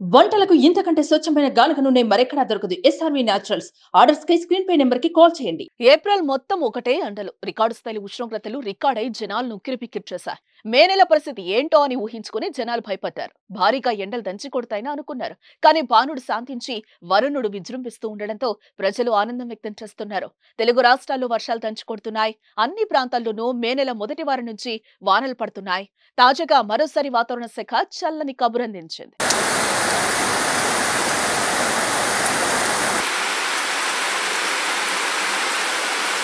వంటలకు ఇంతకంటే స్వచ్ఛమైన గానుగ నూనె మరెక్కడా దొరకదు. SRV naturals. ఆర్డర్స్ కై స్క్రీన్ పై నెంబర్ కి కాల్ చేయండి. ఏప్రిల్ మొత్తం ఒకటే ఎండలు, రికార్డు స్థాయి ఉష్ణోగ్రతలు రికార్డై జనాలను ఉక్కిరిబిక్కిరి చేశాయి. మే నెల పరిస్థితి ఏంటో అని ఊహించుకుని జనాలు భయపడ్డారు. భారీగా ఎండలు దంచి కొడతాయని అనుకున్నారు. కానీ బాణుడు శాంతించి వరుణుడు విజృంభిస్తూ ఉండడంతో ప్రజలు ఆనందం వ్యక్తం చేస్తున్నారు. తెలుగు రాష్ట్రాల్లో వర్షాలు దంచి కొడుతున్నాయి. అన్ని ప్రాంతాల్లోనూ మే నెల మొదటి వారం నుంచి వానలు పడుతున్నాయి. తాజాగా మరోసారి వాతావరణ శాఖ చల్లని కబురందించింది.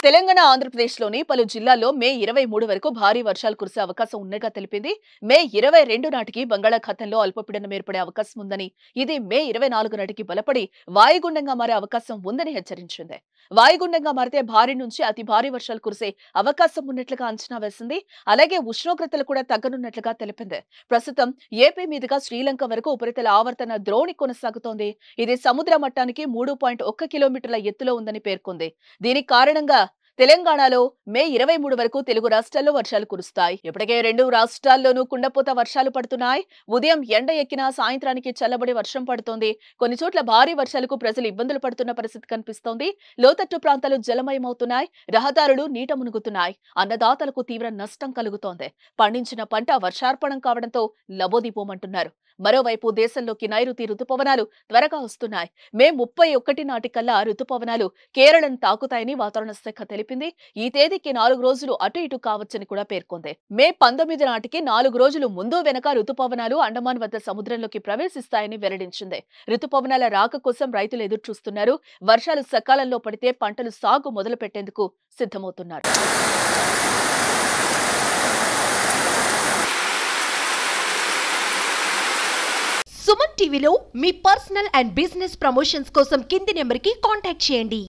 తెలంగాణ, ఆంధ్రప్రదేశ్లోని పలు జిల్లాల్లో మే 23 వరకు భారీ వర్షాలు కురిసే అవకాశం ఉన్నట్టుగా తెలిపింది. మే 22 నాటికి బంగాళాఖాతంలో అల్పపీడనం ఏర్పడే అవకాశం ఉందని, ఇది మే 24 నాటికి బలపడి వాయుగుండంగా మారే అవకాశం ఉందని హెచ్చరించింది. వాయుగుండంగా మారితే భారీ నుంచి అతి భారీ వర్షాలు కురిసే అవకాశం ఉన్నట్లుగా అంచనా వేసింది. అలాగే ఉష్ణోగ్రతలు కూడా తగ్గనున్నట్లుగా తెలిపింది. ప్రస్తుతం ఏపీ మీదుగా శ్రీలంక వరకు ఉపరితల ఆవర్తన ద్రోణి కొనసాగుతోంది. ఇది సముద్ర మట్టానికి 3.1 కిలోమీటర్ల ఎత్తులో ఉందని పేర్కొంది. దీని కారణంగా తెలంగాణలో మే 23 వరకు తెలుగు రాష్ట్రాల్లో వర్షాలు కురుస్తాయి. ఇప్పటికే 2 రాష్ట్రాల్లోనూ కుండపోత వర్షాలు పడుతున్నాయి. ఉదయం ఎండ ఎక్కినా సాయంత్రానికి చల్లబడి వర్షం పడుతోంది. కొన్ని చోట్ల భారీ వర్షాలకు ప్రజలు ఇబ్బందులు పడుతున్న పరిస్థితి కనిపిస్తోంది. లోతట్టు ప్రాంతాలు జలమయమవుతున్నాయి. రహదారులు నీట మునుగుతున్నాయి. అన్నదాతలకు తీవ్ర నష్టం కలుగుతోంది. పండించిన పంట వర్షార్పణం కావడంతో లబోదిబోమంటున్నారు. మరోవైపు దేశంలోకి నైరుతి రుతుపవనాలు త్వరగా వస్తున్నాయి. మే 31 నాటికల్లా రుతుపవనాలు కేరళను తాకుతాయని వాతావరణ శాఖ తెలిపింది. ఈ తేదీకి 4 రోజులు అటు ఇటు కావచ్చని కూడా పేర్కొంది. మే 19 నాటికి 4 రోజులు ముందు వెనక రుతుపవనాలు అండమాన్ వద్ద సముద్రంలోకి ప్రవేశిస్తాయని వెల్లడించింది. రుతుపవనాల రాక కోసం రైతులు ఎదురు చూస్తున్నారు. వర్షాలు సకాలంలో పడితే పంటలు సాగు మొదలు పెట్టేందుకు సిద్ధమవుతున్నారు. సుమన్ టీవీలో మీ పర్సనల్ అండ్ బిజినెస్ ప్రమోషన్స్ కోసం కింది నెంబర్కి కాంటాక్ట్ చేయండి.